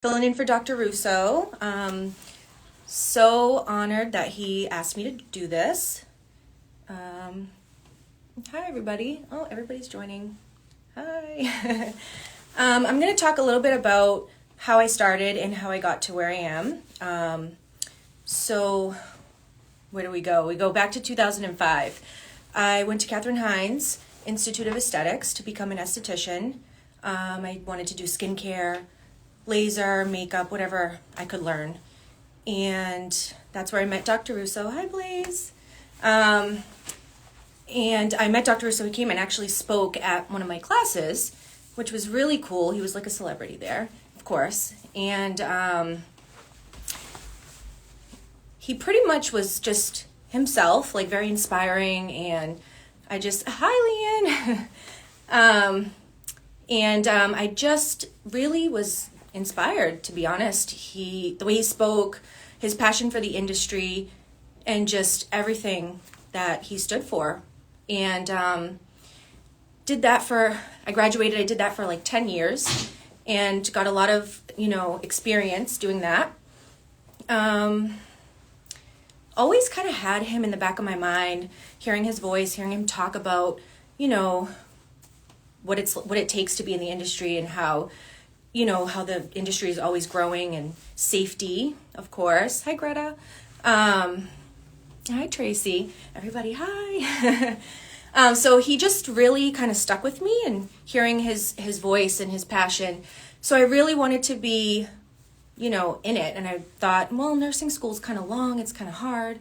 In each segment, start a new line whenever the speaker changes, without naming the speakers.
Filling in for Dr. Russo. So honored that he asked me to do this. Hi, everybody. Oh, everybody's joining. Hi. I'm going to talk a little bit about how I started and how I got to where I am. So where do we go? We go back to 2005. I went to Katherine Hines Institute of Aesthetics to become an esthetician. I wanted to do skincare, laser, makeup, whatever I could learn. And that's where I met Dr. Russo. Hi, Blaze. And I met Dr. Russo. He came and actually spoke at one of my classes, which was really cool. He was like a celebrity there, of course. And he pretty much was just himself, like very inspiring. And I just, hi, Leanne. I just really was inspired, to be honest. The way he spoke, his passion for the industry, and just everything that he stood for. And I graduated, I did that for like 10 years and got a lot of, experience doing that. Always kind of had him in the back of my mind, hearing his voice, hearing him talk about, what it takes to be in the industry and how the industry is always growing, and safety, of course. Hi, Greta. Hi, Tracy. Everybody, hi. So he just really kind of stuck with me, and hearing his voice and his passion. So I really wanted to be, in it. And I thought, well, nursing school's kind of long. It's kind of hard.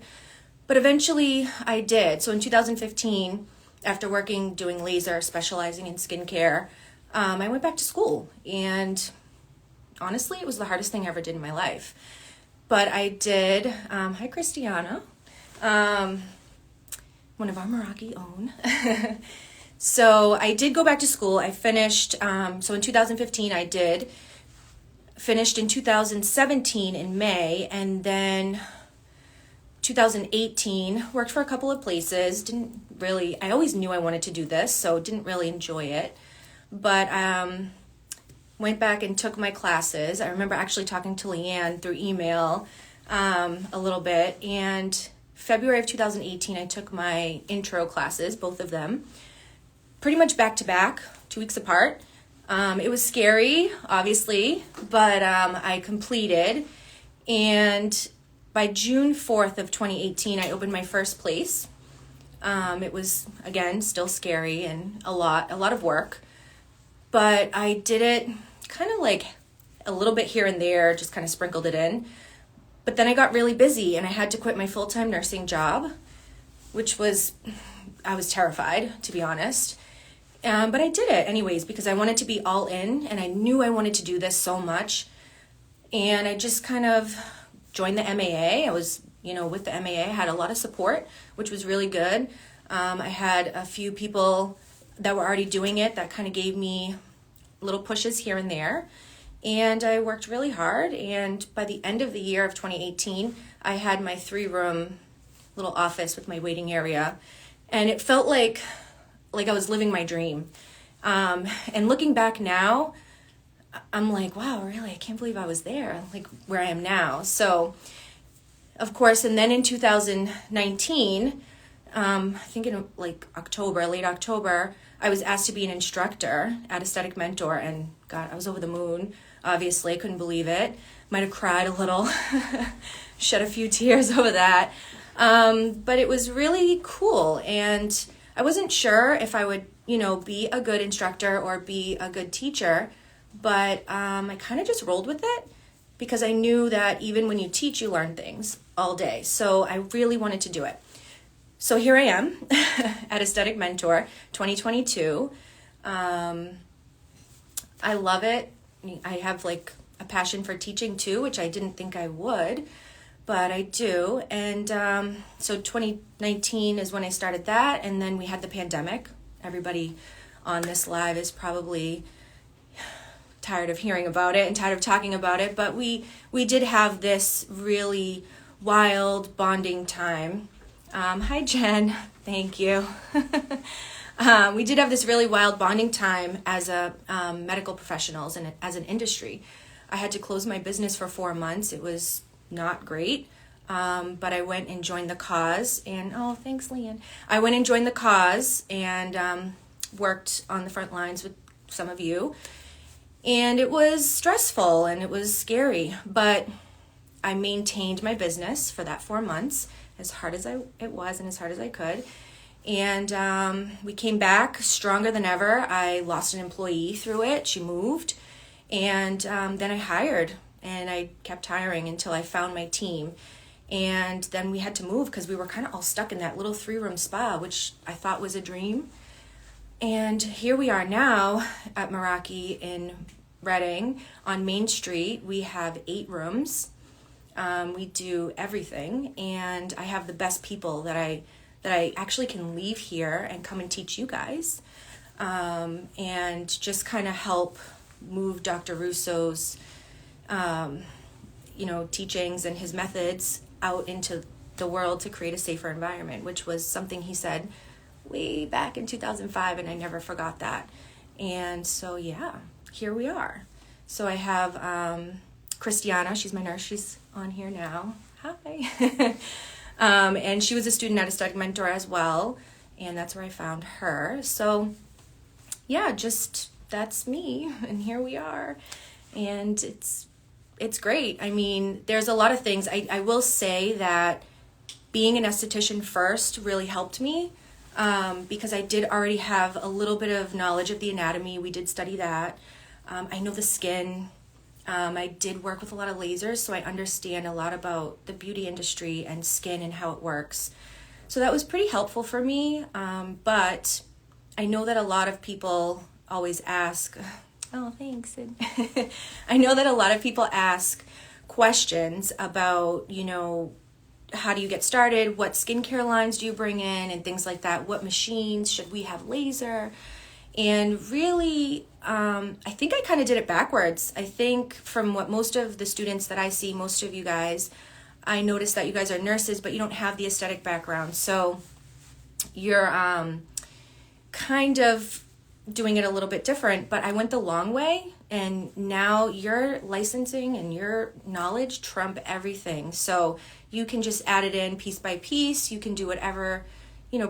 But eventually I did. So in 2015, after doing laser, specializing in skincare, I went back to school, and honestly, it was the hardest thing I ever did in my life. But I did, hi Christiana, one of our Meraki own. So I did go back to school. I finished, so in 2015 I did, finished in 2017 in May, and then 2018, worked for a couple of places. I always knew I wanted to do this, so didn't really enjoy it. But went back and took my classes. I remember actually talking to Leanne through email a little bit. And February of 2018, I took my intro classes, both of them, pretty much back to back, 2 weeks apart. It was scary, obviously, but I completed. And by June 4th of 2018, I opened my first place. It was, again, still scary and a lot of work. But I did it kind of like a little bit here and there, just kind of sprinkled it in. But then I got really busy and I had to quit my full-time nursing job, I was terrified, to be honest. But I did it anyways because I wanted to be all in, and I knew I wanted to do this so much. And I just kind of joined the MAA. I was, with the MAA, I had a lot of support, which was really good. I had a few people that were already doing it that kind of gave me little pushes here and there. And I worked really hard. And by the end of the year of 2018, I had my 3-room little office with my waiting area. And it felt like I was living my dream. And looking back now, I'm like, wow, really? I can't believe I was there, like where I am now. So, of course, and then in 2019, I think in like late October, I was asked to be an instructor at Aesthetic Mentor, and God, I was over the moon. Obviously, I couldn't believe it. Might have cried a little, shed a few tears over that. But it was really cool, and I wasn't sure if I would, be a good instructor or be a good teacher, but I kind of just rolled with it because I knew that even when you teach, you learn things all day. So I really wanted to do it. So here I am at Aesthetic Mentor 2022. I love it. I have like a passion for teaching too, which I didn't think I would, but I do. And so 2019 is when I started that, and then we had the pandemic. Everybody on this live is probably tired of hearing about it and tired of talking about it, but we did have this really wild bonding time. Hi, Jen. Thank you. We did have this really wild bonding time as medical professionals and as an industry. I had to close my business for 4 months. It was not great. But I went and joined the cause, and oh, thanks, Leanne. I went and joined the cause and worked on the front lines with some of you. And it was stressful and it was scary, but I maintained my business for that 4 months as hard as it was and as hard as I could. And we came back stronger than ever. I lost an employee through it. She moved. And then I hired, and I kept hiring until I found my team. And then we had to move because we were kind of all stuck in that little 3-room spa, which I thought was a dream. And here we are now at Meraki in Reading on Main Street. We have 8 rooms. We do everything, and I have the best people that I actually can leave here and come and teach you guys, and just kind of help move Dr. Russo's, teachings and his methods out into the world to create a safer environment, which was something he said way back in 2005, and I never forgot that. And so, yeah, here we are. So I have Christiana, she's my nurse, she's on here now. Hi. And she was a student at Aesthetic Mentor as well, and that's where I found her. So, yeah, just that's me, and here we are. And it's great. I mean, there's a lot of things. I will say that being an esthetician first really helped me, because I did already have a little bit of knowledge of the anatomy. We did study that. I know the skin. I did work with a lot of lasers, so I understand a lot about the beauty industry and skin and how it works. So that was pretty helpful for me. But I know that a lot of people always ask, oh, thanks. I know that a lot of people ask questions about, how do you get started? What skincare lines do you bring in and things like that? What machines? Should we have laser? And really, I think I kind of did it backwards. I think from what most of the students that I see, most of you guys, I noticed that you guys are nurses, but you don't have the aesthetic background. So you're kind of doing it a little bit different, but I went the long way, and now your licensing and your knowledge trump everything. So you can just add it in piece by piece. You can do whatever,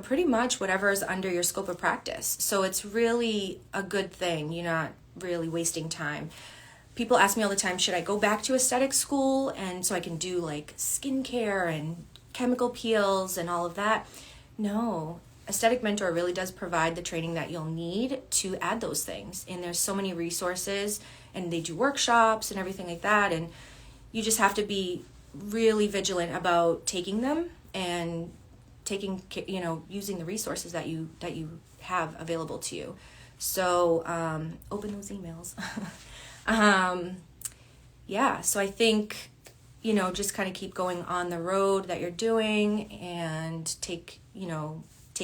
pretty much whatever is under your scope of practice. So it's really a good thing. You're not really wasting time. People ask me all the time, should I go back to aesthetic school and so I can do like skincare and chemical peels and all of that? No. Aesthetic Mentor really does provide the training that you'll need to add those things. And there's so many resources, and they do workshops and everything like that. And you just have to be really vigilant about taking them and using the resources that you have available to you. So open those emails. So I think, just kind of keep going on the road that you're doing, and take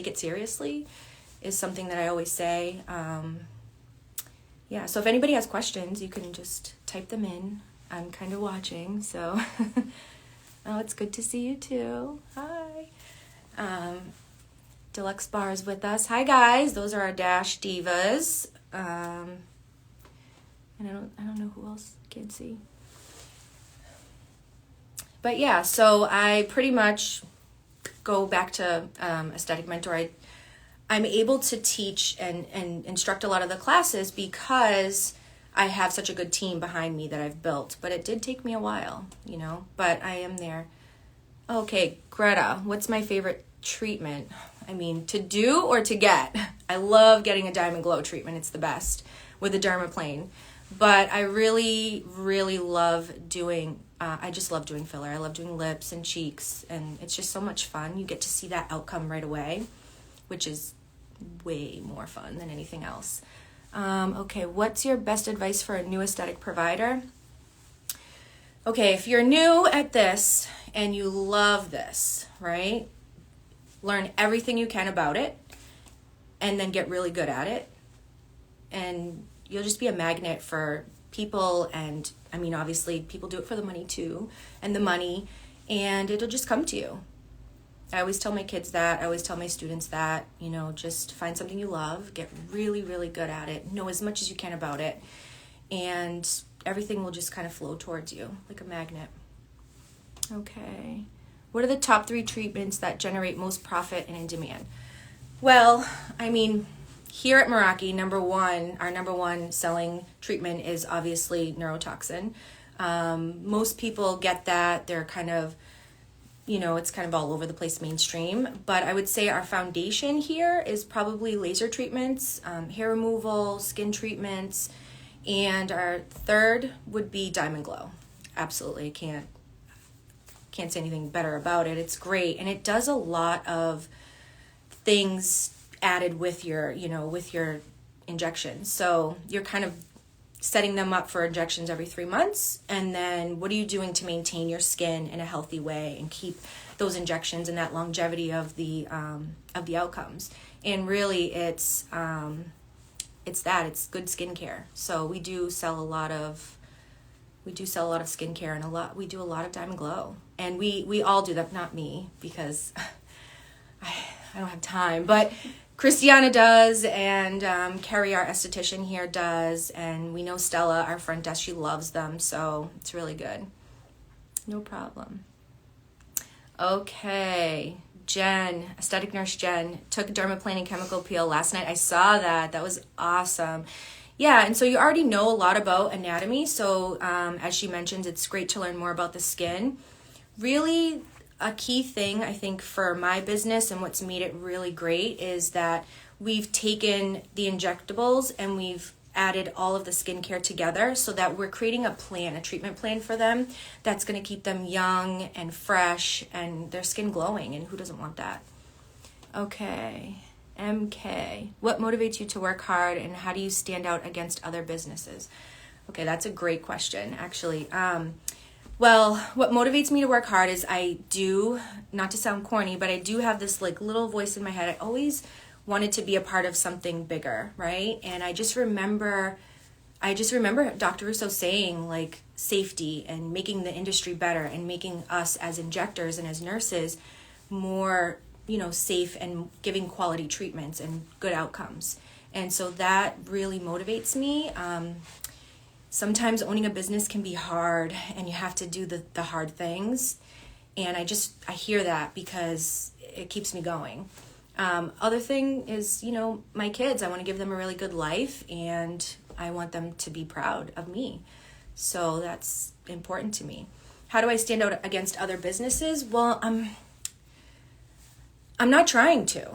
it seriously is something that I always say. So if anybody has questions, you can just type them in. I'm kind of watching, so oh, it's good to see you too. Hi. Deluxe Bar is with us. Hi guys, those are our Dash Divas. And I don't know who else can see. But yeah, so I pretty much go back to Aesthetic Mentor. I'm able to teach and instruct a lot of the classes because I have such a good team behind me that I've built. But it did take me a while, but I am there. Okay, Greta, what's my favorite treatment? I mean, to do or to get? I love getting a Diamond Glow treatment. It's the best with the Dermaplane. But I really, really love doing, I just love doing filler. I love doing lips and cheeks, and it's just so much fun. You get to see that outcome right away, which is way more fun than anything else. Okay, what's your best advice for a new aesthetic provider? Okay, if you're new at this and you love this, right? Learn everything you can about it and then get really good at it. And you'll just be a magnet for people. And I mean, obviously people do it for the money too, and it'll just come to you. I always tell my kids that. I always tell my students that, just find something you love, get really, really good at it, know as much as you can about it, and everything will just kind of flow towards you like a magnet. Okay. What are the top 3 treatments that generate most profit and in demand? Well, I mean, here at Meraki, our number one selling treatment is obviously neurotoxin. Most people get that. They're kind of, it's kind of all over the place mainstream. But I would say our foundation here is probably laser treatments, hair removal, skin treatments, and our third would be Diamond Glow. Absolutely, can't say anything better about it. It's great, and it does a lot of things added with your injections. So you're kind of setting them up for injections every 3 months, and then what are you doing to maintain your skin in a healthy way and keep those injections and that longevity of the outcomes? And really, it's good skincare. So we do sell a lot of skincare, and we do a lot of Diamond Glow, and we all do that. Not me, because I don't have time, but Christiana does, and Carrie, our esthetician here, does, and we know Stella, our front desk, she loves them, so it's really good. No problem. Okay, Jen, aesthetic nurse Jen, took dermaplaning chemical peel last night. I saw that. That was awesome. Yeah, and so you already know a lot about anatomy, so as she mentioned, it's great to learn more about the skin. Really, a key thing, I think, for my business and what's made it really great is that we've taken the injectables and we've added all of the skincare together so that we're creating a treatment plan for them that's going to keep them young and fresh and their skin glowing, and who doesn't want that? Okay, MK, what motivates you to work hard and how do you stand out against other businesses? Okay, that's a great question, actually. Well, what motivates me to work hard is I do, not to sound corny, but I do have this like little voice in my head. I always wanted to be a part of something bigger, right? And I just remember Dr. Russo saying like safety and making the industry better and making us as injectors and as nurses more, safe and giving quality treatments and good outcomes. And so that really motivates me. Sometimes owning a business can be hard and you have to do the hard things. And I hear that because it keeps me going. Other thing is, my kids, I want to give them a really good life and I want them to be proud of me. So that's important to me. How do I stand out against other businesses? Well, I'm not trying to.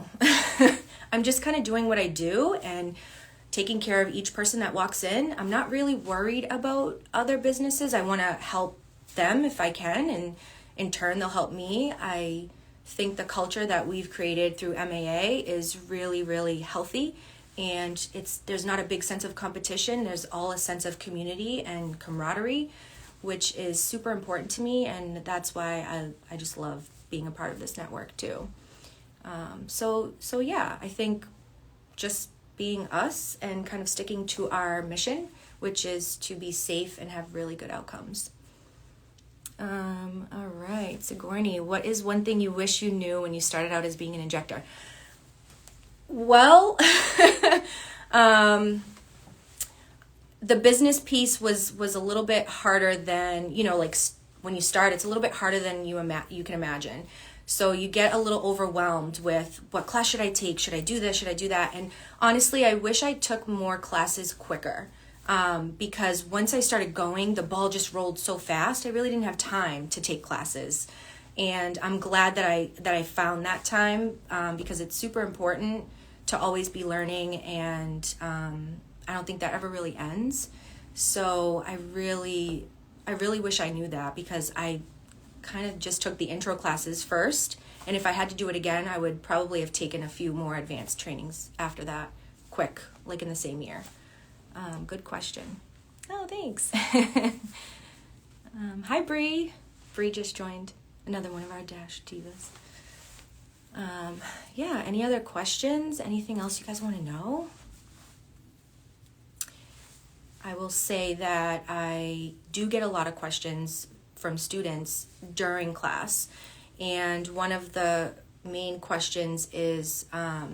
I'm just kind of doing what I do and taking care of each person that walks in. I'm not really worried about other businesses. I want to help them if I can, and in turn, they'll help me. I think the culture that we've created through MAA is really, really healthy, and there's not a big sense of competition. There's all a sense of community and camaraderie, which is super important to me, and that's why I just love being a part of this network too. So yeah, I think just being us and kind of sticking to our mission, which is to be safe and have really good outcomes. All right, Sigourney, what is one thing you wish you knew when you started out as being an injector? Well, the business piece was a little bit harder than, like when you start, it's a little bit harder than you can imagine. So you get a little overwhelmed with what class should I take? Should I do this? Should I do that? And honestly, I wish I took more classes quicker because once I started going, the ball just rolled so fast. I really didn't have time to take classes. And I'm glad that I found that time because it's super important to always be learning, and I don't think that ever really ends. So I really wish I knew that, because I kind of just took the intro classes first, and if I had to do it again, I would probably have taken a few more advanced trainings after that, quick, like in the same year. Good question. Oh, thanks. Hi, Bree. Bree just joined, another one of our Dash Divas. Yeah, any other questions? Anything else you guys want to know? I will say that I do get a lot of questions from students during class, and one of the main questions is how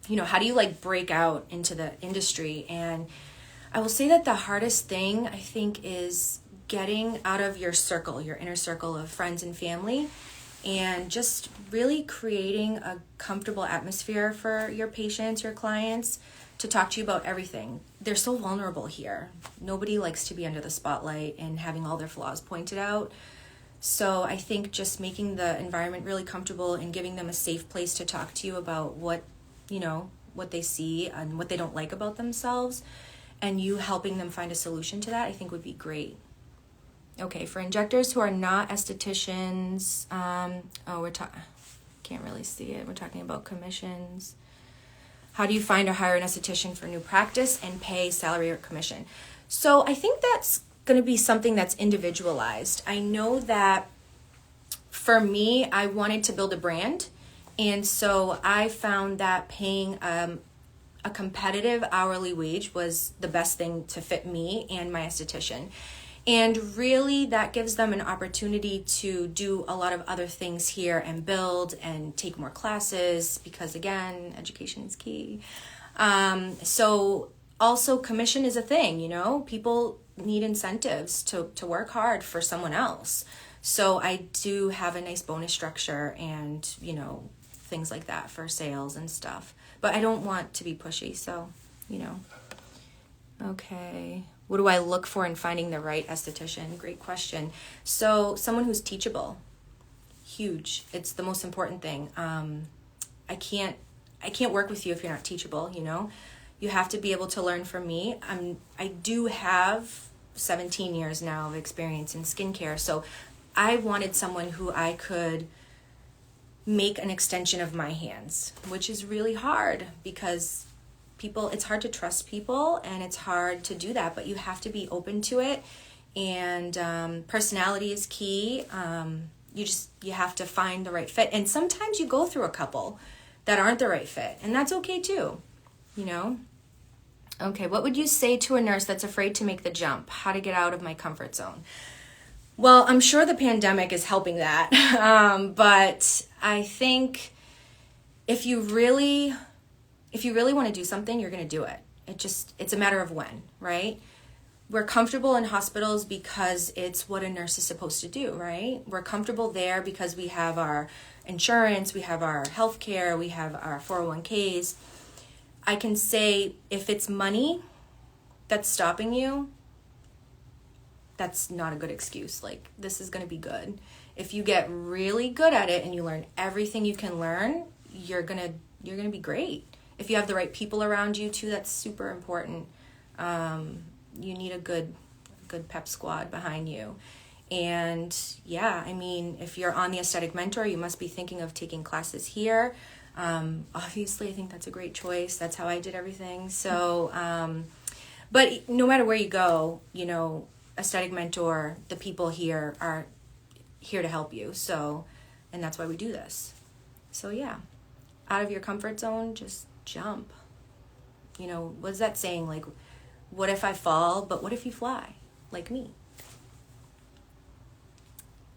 do you break out into the industry? And I will say that the hardest thing, I think, is getting out of your circle, your inner circle of friends and family, and just really creating a comfortable atmosphere for your patients, your clients, to talk to you about everything. They're so vulnerable here. Nobody likes to be under the spotlight and having all their flaws pointed out. So I think just making the environment really comfortable and giving them a safe place to talk to you about what, what they see and what they don't like about themselves, and you helping them find a solution to that, I think would be great. Okay, for injectors who are not estheticians, can't really see it. We're talking about commissions. How do you find or hire an esthetician for new practice and pay salary or commission? So I think that's going to be something that's individualized. I know that for me, I wanted to build a brand. And so I found that paying a competitive hourly wage was the best thing to fit me and my esthetician. And really, that gives them an opportunity to do a lot of other things here and build and take more classes because, again, education is key. So also commission is a thing, people need incentives to work hard for someone else. So I do have a nice bonus structure and, things like that for sales and stuff. But I don't want to be pushy, so, Okay. What do I look for in finding the right esthetician? Great question. So someone who's teachable, huge. It's the most important thing. I can't work with you if you're not teachable, You have to be able to learn from me. I do have 17 years now of experience in skincare, so I wanted someone who I could make an extension of my hands, which is really hard because it's hard to trust people and it's hard to do that, but you have to be open to it. And personality is key. You have to find the right fit. And sometimes you go through a couple that aren't the right fit, and that's okay too, Okay, what would you say to a nurse that's afraid to make the jump? How to get out of my comfort zone? Well, I'm sure the pandemic is helping that. But I think if you really want to do something, you're going to do it. It's a matter of when, right? We're comfortable in hospitals because it's what a nurse is supposed to do, right? We're comfortable there because we have our insurance, we have our health care, we have our 401ks. I can say if it's money that's stopping you, that's not a good excuse. Like, this is going to be good. If you get really good at it and you learn everything you can learn, you're going to be great. If you have the right people around you too, that's super important. You need a good pep squad behind you. And yeah, if you're on the Aesthetic Mentor, you must be thinking of taking classes here. Obviously, I think that's a great choice. That's how I did everything. So, but no matter where you go, Aesthetic Mentor, the people here are here to help you. So, and that's why we do this. So yeah, out of your comfort zone, just jump. What's that saying? Like, what if I fall, but what if you fly? Like me.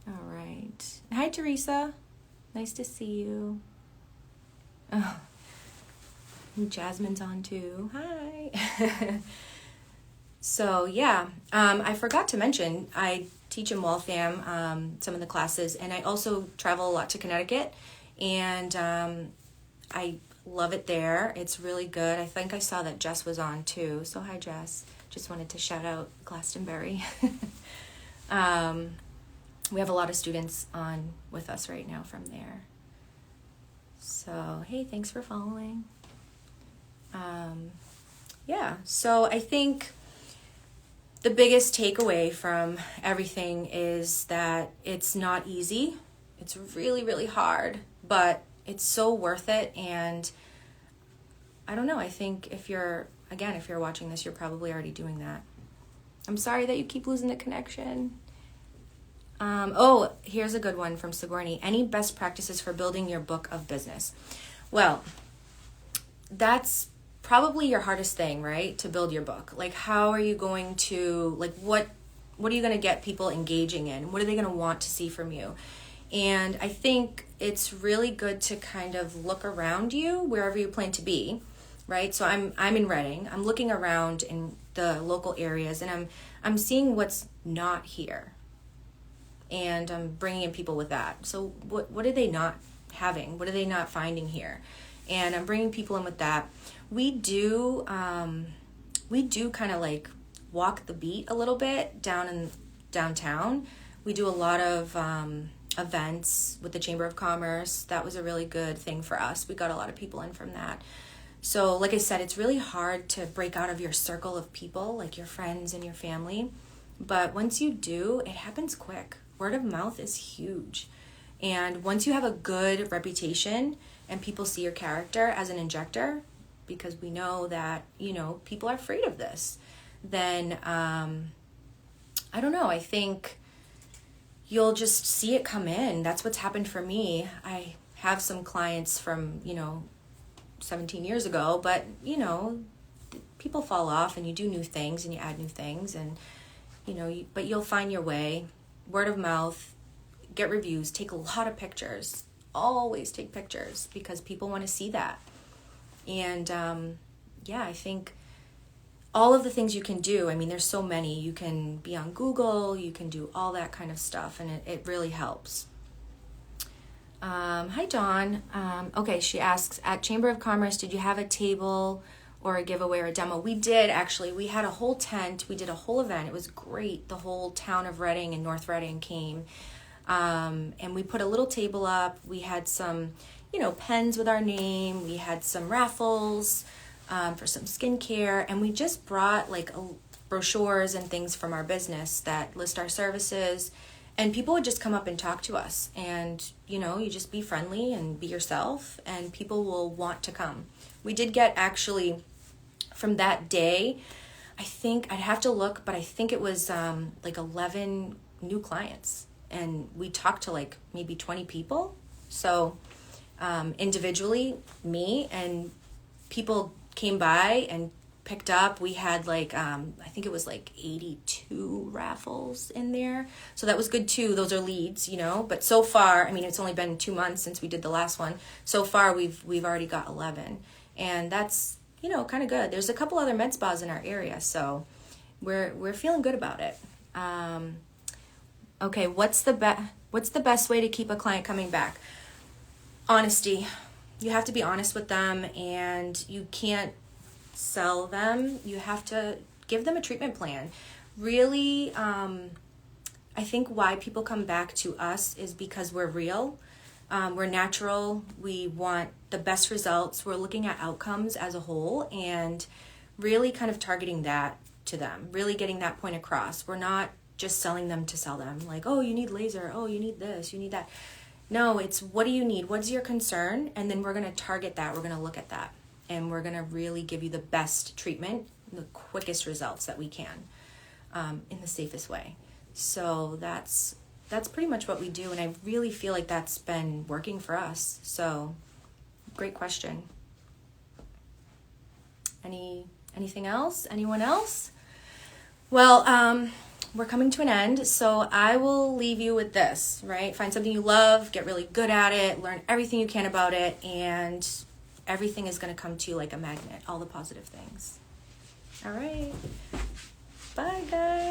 All right. Hi, Teresa. Nice to see you. Oh, Jasmine's on too. Hi. So yeah, I forgot to mention, I teach in Waltham, some of the classes, and I also travel a lot to Connecticut, and I love it there. It's really good. I think I saw that Jess was on too. So hi, Jess. Just wanted to shout out Glastonbury. We have a lot of students on with us right now from there. So, hey, thanks for following. Yeah, so I think the biggest takeaway from everything is that it's not easy. It's really, really hard, but it's so worth it. And I don't know, I think if you're watching this, you're probably already doing that. I'm sorry that you keep losing the connection. Here's a good one from Sigourney. Any best practices for building your book of business? Well, that's probably your hardest thing, right? To build your book. Like, how are you going to, what are you going to get people engaging in? What are they going to want to see from you? And I think it's really good to kind of look around you wherever you plan to be, right? So I'm in Reading. I'm looking around in the local areas, and I'm seeing what's not here, and I'm bringing in people with that. So what are they not having? What are they not finding here? And I'm bringing people in with that. We do kind of like walk the beat a little bit down in downtown. We do a lot of events with the Chamber of Commerce. That was a really good thing for us. We got a lot of people in from that. So like I said, it's really hard to break out of your circle of people, like your friends and your family. But once you do, it happens quick. Word of mouth is huge. And once you have a good reputation and people see your character as an injector, because we know that, people are afraid of this, then I don't know, I think you'll just see it come in. That's what's happened for me. I have some clients from, 17 years ago, but, people fall off and you do new things and you add new things and, but you'll find your way. Word of mouth, get reviews, take a lot of pictures. Always take pictures because people want to see that. And I think all of the things you can do, there's so many. You can be on Google, you can do all that kind of stuff, and it really helps. Hi, Dawn. Okay, she asks, at Chamber of Commerce, did you have a table or a giveaway or a demo? We did, actually. We had a whole tent. We did a whole event. It was great. The whole town of Reading and North Reading came. And we put a little table up. We had some, pens with our name. We had some raffles for some skincare. And we just brought brochures and things from our business that list our services. And people would just come up and talk to us. And, you just be friendly and be yourself. And people will want to come. We did get actually from that day, I think, I'd have to look, but I think it was 11 new clients. And we talked to maybe 20 people. So individually, me and people came by and picked up. We had I think it was 82 raffles in there. So that was good too. Those are leads, But so far, it's only been 2 months since we did the last one. So far, we've already got 11. And that's, kind of good. There's a couple other med spas in our area. So we're feeling good about it. Okay, what's the best way to keep a client coming back? Honesty. You have to be honest with them, and you can't sell them. You have to give them a treatment plan. Really, I think why people come back to us is because we're real. We're natural. We want the best results. We're looking at outcomes as a whole and really kind of targeting that to them, really getting that point across. We're not just selling them to sell them, oh, you need laser, oh, you need this, you need that. No, it's what do you need? What's your concern? And then we're going to target that. We're going to look at that. And we're going to really give you the best treatment, the quickest results that we can, in the safest way. So that's pretty much what we do. And I really feel like that's been working for us. So great question. Anything else? Anyone else? Well, we're coming to an end, so I will leave you with this, right? Find something you love, get really good at it, learn everything you can about it, and everything is going to come to you like a magnet, all the positive things. All right. Bye, guys.